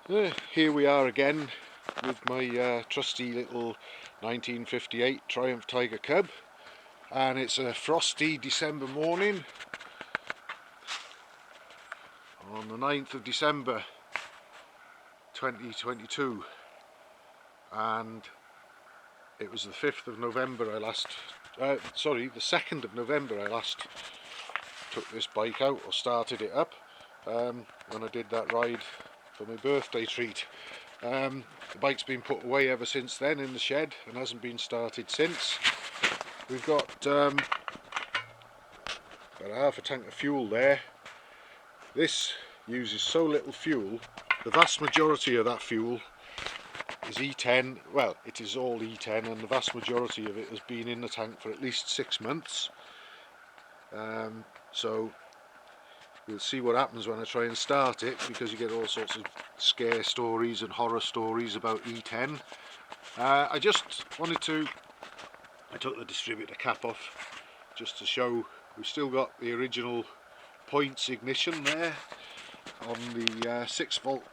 Here we are again with my trusty little 1958 Triumph Tiger Cub, and it's a frosty December morning on the 9th of December 2022, and it was the 5th of November the 2nd of November I last took this bike out, or started it up, when I did that ride for my birthday treat. The bike's been put away ever since then in the shed and hasn't been started since. We've got about half a tank of fuel there. This uses so little fuel, the vast majority of that fuel is E10. Well, it is all E10, and the vast majority of it has been in the tank for at least 6 months. So we'll see what happens when I try and start it, because you get all sorts of scare stories and horror stories about E10. I just wanted to, I took the distributor cap off just to show we've still got the original points ignition there on the 6-volt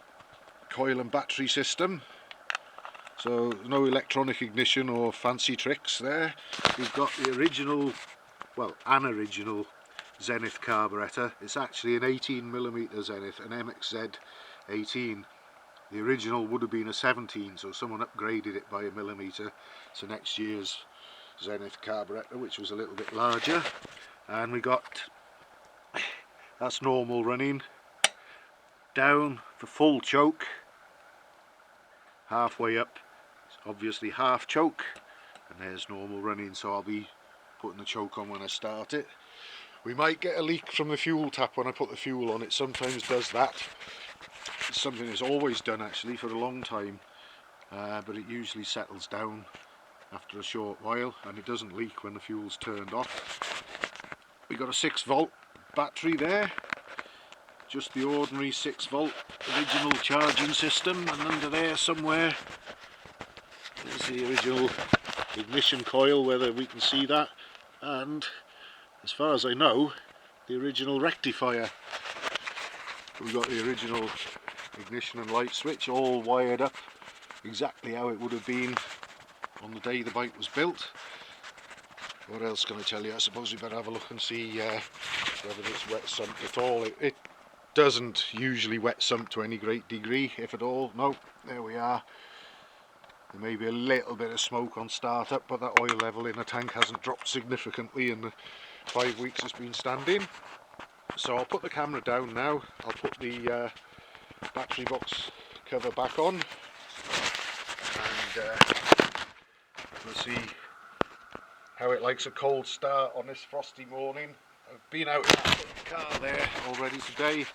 coil and battery system. So no electronic ignition or fancy tricks there. We've got the original, well, an original Zenith carburettor. It's actually an 18mm Zenith, an MXZ 18. The original would have been a 17, so someone upgraded it by a millimetre to next year's Zenith carburettor, which was a little bit larger. And we got, that's normal running, down for full choke, halfway up it's obviously half choke, and there's normal running, so I'll be putting the choke on when I start it. We might get a leak from the fuel tap when I put the fuel on. It sometimes does that. It's something it's always done actually for a long time, but it usually settles down after a short while, and it doesn't leak when the fuel's turned off. We got a 6-volt battery there, just the ordinary 6-volt original charging system, and under there somewhere is the original ignition coil, whether we can see that, and as far as I know, the original rectifier. We've got the original ignition and light switch all wired up exactly how it would have been on the day the bike was built. What else can I tell you? I suppose we better have a look and see whether it's wet sumped at all. It doesn't usually wet sump to any great degree, if at all. No, there we are. There may be a little bit of smoke on startup, but that oil level in the tank hasn't dropped significantly in the 5 weeks it's been standing. So I'll put the camera down now. I'll put the battery box cover back on, and we'll see how it likes a cold start on this frosty morning. I've been out in the car there already today,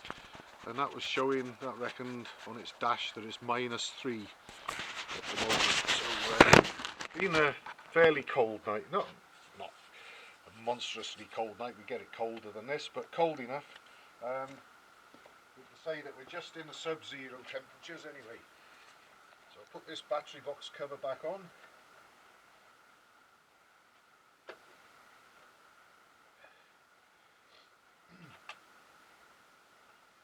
and that was showing, that reckoned on its dash that it's -3 at the moment. So been a fairly cold night, not a monstrously cold night. We get it colder than this, but cold enough. We can say that we're just in the sub-zero temperatures anyway. So I'll put this battery box cover back on.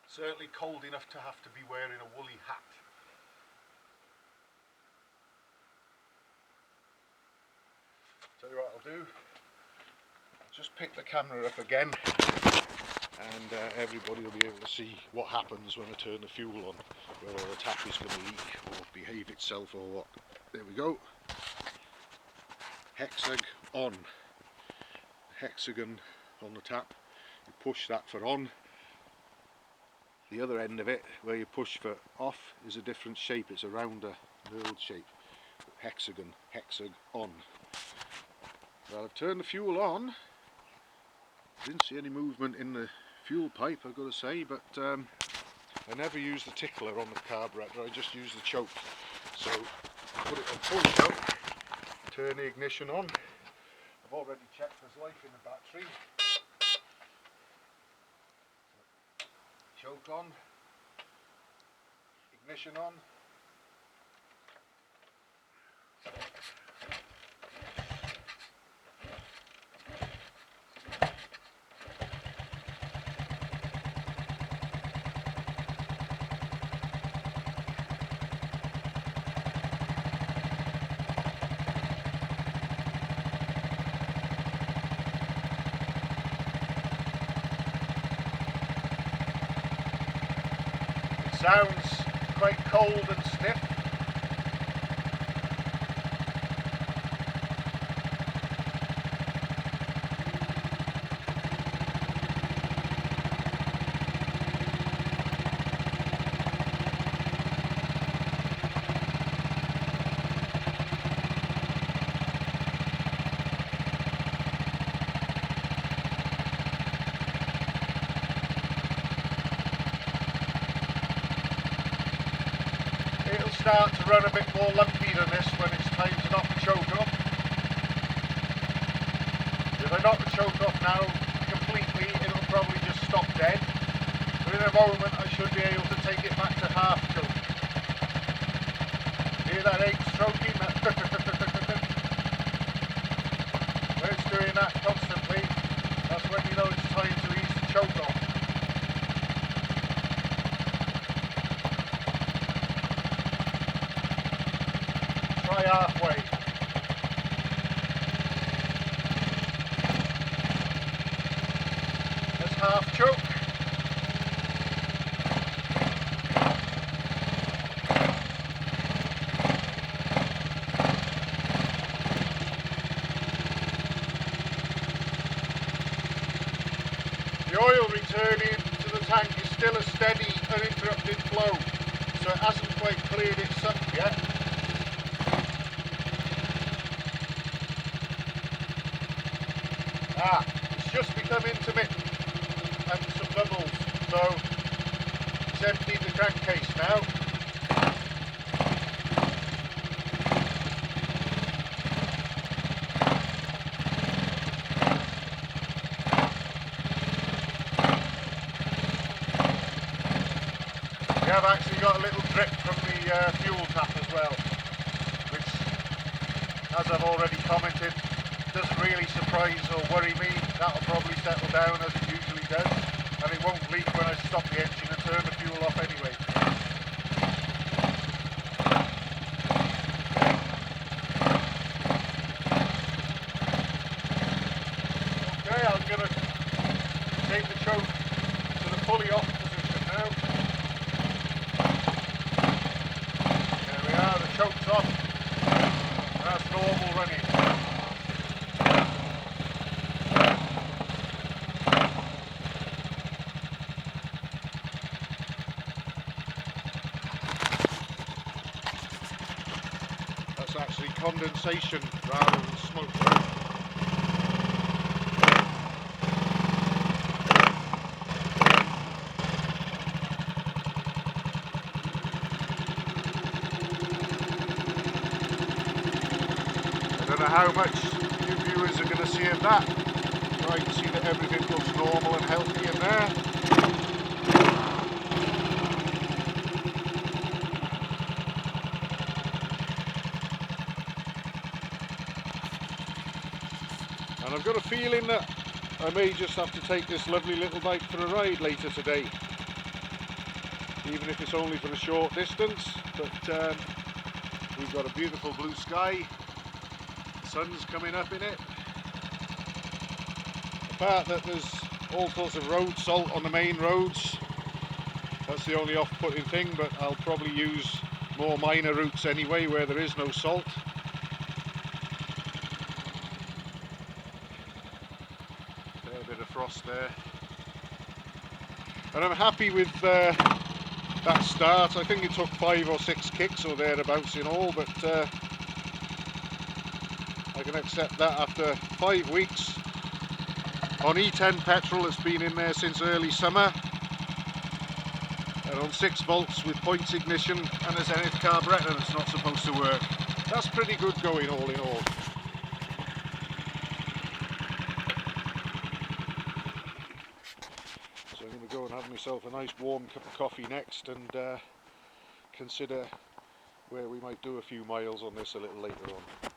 Certainly cold enough to have to be wearing a woolly hat. Tell you what I'll do, I'll just pick the camera up again, and everybody will be able to see what happens when I turn the fuel on, whether the tap is going to leak or behave itself or what. There we go. Hexag on. Hexagon on the tap. You push that for on. The other end of it, where you push for off, is a different shape. It's a rounder, knurled shape. Hexagon, hexag on. Well, I've turned the fuel on. Didn't see any movement in the fuel pipe, I've got to say, but I never use the tickler on the carburettor, I just use the choke. So put it on full choke, turn the ignition on. I've already checked there's life in the battery. Choke on, ignition on. sounds quite cold and stiff. It'll start to run a bit more lumpy than this when it's time to knock the choke off. If I knock the choke off now completely, it'll probably just stop dead. But in a moment I should be able to take it back to half choke. Hear that 8 stroking? When it's doing that constantly, that's when you know it's time to ease the choke off. Try halfway. That's half choke. The oil returning to the tank is still a steady, uninterrupted flow, so it hasn't quite cleared its suck yet. It's just become intermittent and some bubbles, so it's emptied the crankcase now. We have actually got a little drip from the fuel tap as well, which, as I've already commented, doesn't really surprise or worry me. That'll probably settle down as it usually does, and it won't leak when I stop the engine and turn the fuel off anyway. Okay, I'm going to take the choke to the fully off position now. There we are, the choke's off. That's normal running. That's actually condensation rather than smoke. I don't know how much you viewers are going to see of that. Try to see that everything looks normal and healthy in there. And I've got a feeling that I may just have to take this lovely little bike for a ride later today, even if it's only for a short distance. But we've got a beautiful blue sky, the sun's coming up in it. Apart that there's all sorts of road salt on the main roads, that's the only off-putting thing, but I'll probably use more minor routes anyway where there is no salt. A bit of frost there, and I'm happy with that start. I think it took 5 or 6 kicks or thereabouts in all, but I can accept that after 5 weeks on E10 petrol that's been in there since early summer, and on 6 volts with points ignition and a Zenith carburettor that's not supposed to work. That's pretty good going all in all. So I'm going to go and have myself a nice warm cup of coffee next and consider where we might do a few miles on this a little later on.